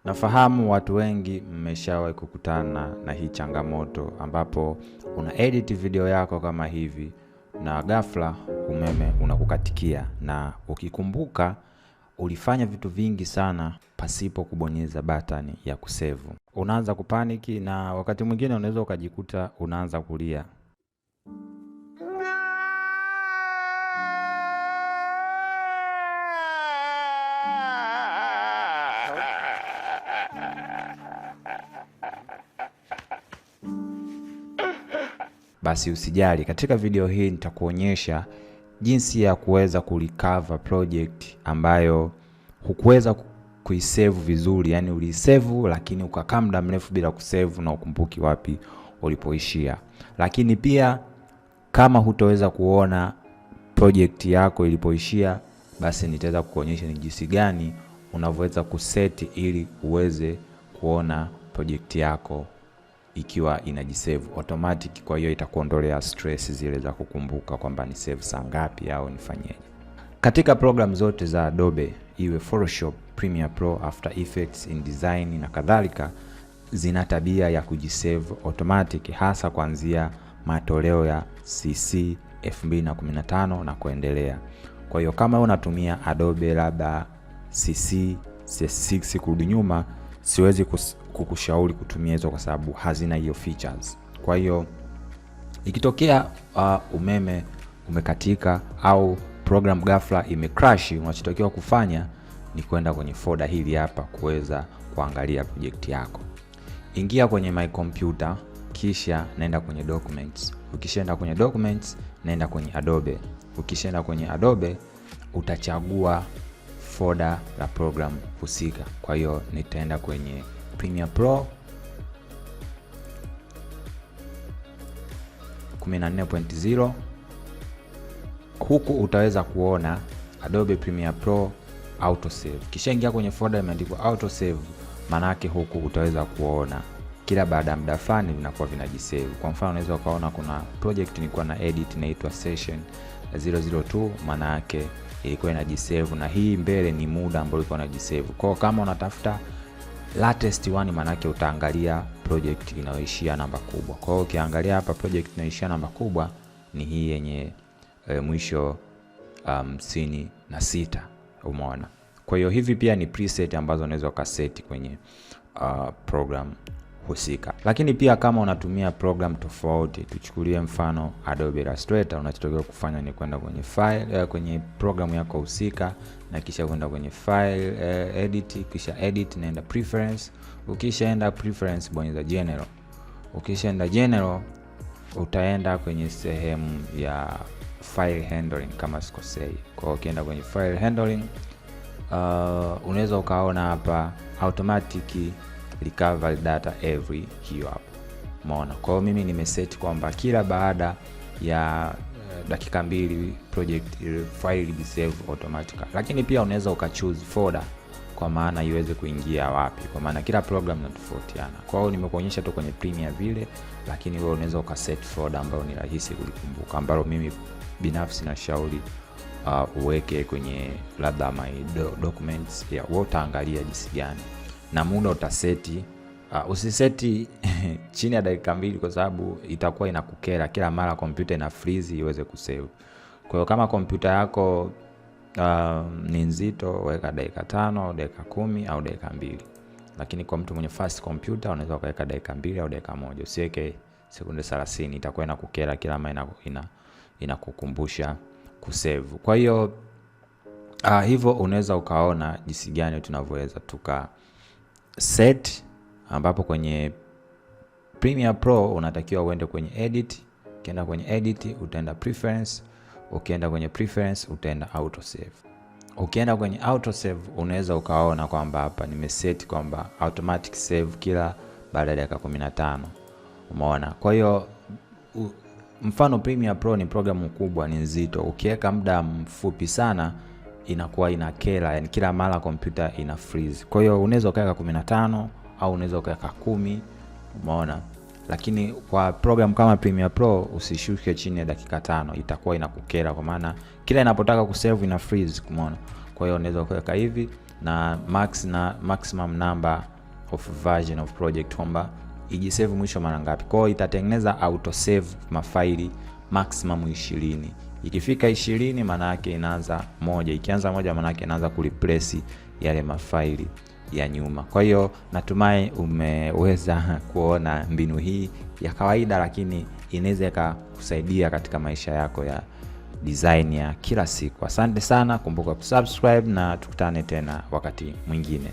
Nafahamu watu wengi mmeshawahi kukutana na hii changamoto ambapo una edit video yako kama hivi na ghafla umeme unakukatikia, na ukikumbuka ulifanya vitu vingi sana pasipo kubonyeza button ya kusave. Unaanza kupaniki na wakati mwingine unaweza ukajikuta unaanza kulia. Basi usijali, katika video hii nitakuonyesha jinsi ya kuweza kurecover project ambayo hukuweza kuisave vizuri, yani ulisave lakini ukakaa muda mrefu bila kusave na ukumbuki wapi ulipoishia. Lakini pia kama hutoweza kuona project yako ilipoishia, basi nitaweza kukuonyesha ni jinsi gani unavyoweza kuseti ili uweze kuona project yako ikiwa inajisave automatic. Kwa hiyo itakuondolea stress zile za kukumbuka kwamba ni save saa ngapi au nifanyeje. Katika program zote za Adobe, iwe Photoshop, Premiere Pro, After Effects, InDesign na kadhalika, zina tabia ya kujisave automatic, hasa kuanzia matoleo ya CC 2015 na kuendelea. Kwa hiyo kama unatumia Adobe labda CC 6 kurudi nyuma, siwezi kukushauri kutumia hizo kwa sababu hazina hiyo features. Kwa hiyo ikitokea umeme umekatika au program ghafla imecrash, unachotakiwa kufanya ni kwenda kwenye folder hili hapa kuweza kuangalia project yako. Ingia kwenye my computer, kisha nenda kwenye documents. Ukishaenda kwenye documents, nenda kwenye Adobe. Ukishaenda kwenye Adobe, utachagua folder la program husika. Kwa hiyo nitaenda kwenye Premiere Pro 14.0. Huku utaweza kuona Adobe Premiere Pro Autosave. Kisha ingia kwenye folder imeandikwa Autosave, maana yake huku utaweza kuona kila baada ya muda fulani vinakuwa vinajisave. Kwa mfano unaweza ukaona kuna project nilikuwa na edit inaitwa session 002, maana yake ilikuwa inajisave, na hii mbele ni muda ambao ilikuwa inajisave. Kwa hiyo kama unatafuta latest one, maana yake utaangalia project inayoishia namba kubwa. Kwa hiyo ukiangalia hapa project inayoishia namba kubwa ni hii yenye mwisho 56, umeona. Kwa hiyo hivi pia ni preset ambazo unaweza ukaseti kwenye program husika. Lakini pia kama unatumia program tofauti, tuchukulie mfano Adobe Illustrator, unachotakiwa kufanya ni kwenda kwenye file kwenye program yako husika, na kisha kwenda kwenye file edit, kisha edit, naenda preference. Ukishaenda preference, bonyeza general. Ukishaenda general, utaenda kwenye sehemu ya file handling kama sikosei. Kwa hiyo ukienda kwenye file handling, unaweza ukaona hapa automatic recover data every hiyo hapo, umeona. Kwa hiyo mimi nimeset kwamba kila baada ya dakika 2 project file be save automatically. Lakini pia unaweza ukachoose folder kwa maana iweze kuingia wapi, kwa maana kila program inatofautiana. Kwa hiyo nimekuonyesha tu kwenye Premiere vile, lakini wewe unaweza ukaset folder ambayo ni rahisi kulikumbuka, ambayo mimi binafsi nashauri uweke kwenye labda my documents ya utaangalia jinsi gani na muda utaseti. Usiseti chini ya dakika 2 kwa sababu itakuwa inakukera kila mara kompyuta ina freeze iweze kusave. Kwa hiyo kama kompyuta yako ni nzito, weka dakika 5, dakika 10 au dakika 2. Lakini kwa mtu mwenye fast computer unaweza kuweka dakika 2 au dakika 1. Usiweke sekunde 30, itakuwa inakukera kila mara inakukumbusha kusave. Kwa hiyo hivyo unaweza ukaona jinsi gani tunavyoweza tuka set, ambapo kwenye Premiere Pro unatakiwa uende kwenye edit. Ukienda kwenye edit utaenda preference, ukienda kwenye preference utaenda autosave. Ukienda kwenye autosave unaweza ukaona kwamba hapa nimeset kwamba automatic save kila baada ya dakika 15, umeona. Kwa hiyo mfano Premiere Pro ni programu kubwa, ni nzito, ukiweka muda mfupi sana inakuwa inakera, yani kila mara kompyuta ina freeze. Kwa hiyo unaweza ukaweka 15 au unaweza ukaweka 10, umeona. Lakini kwa program kama Premiere Pro usishuke chini ya dakika 5, itakuwa inakukera kwa maana kila inapotaka kusave ina freeze, umeona. Kwa hiyo unaweza ukaweka hivi na maximum number of version of project, kwamba ijisave mwisho mara ngapi. Kwa hiyo itatengeneza auto save mafaili maximum 20. Ikifika 20 maana yake inaanza moja, ikianza moja maana yake inaanza kureplace yale mafaili ya nyuma. Kwa hiyo natumai umeweza kuona mbinu hii ya kawaida, lakini inaweza kusaidia katika maisha yako ya design ya kila siku. Asante sana, kumbuka kusubscribe na tukutane tena wakati mwingine.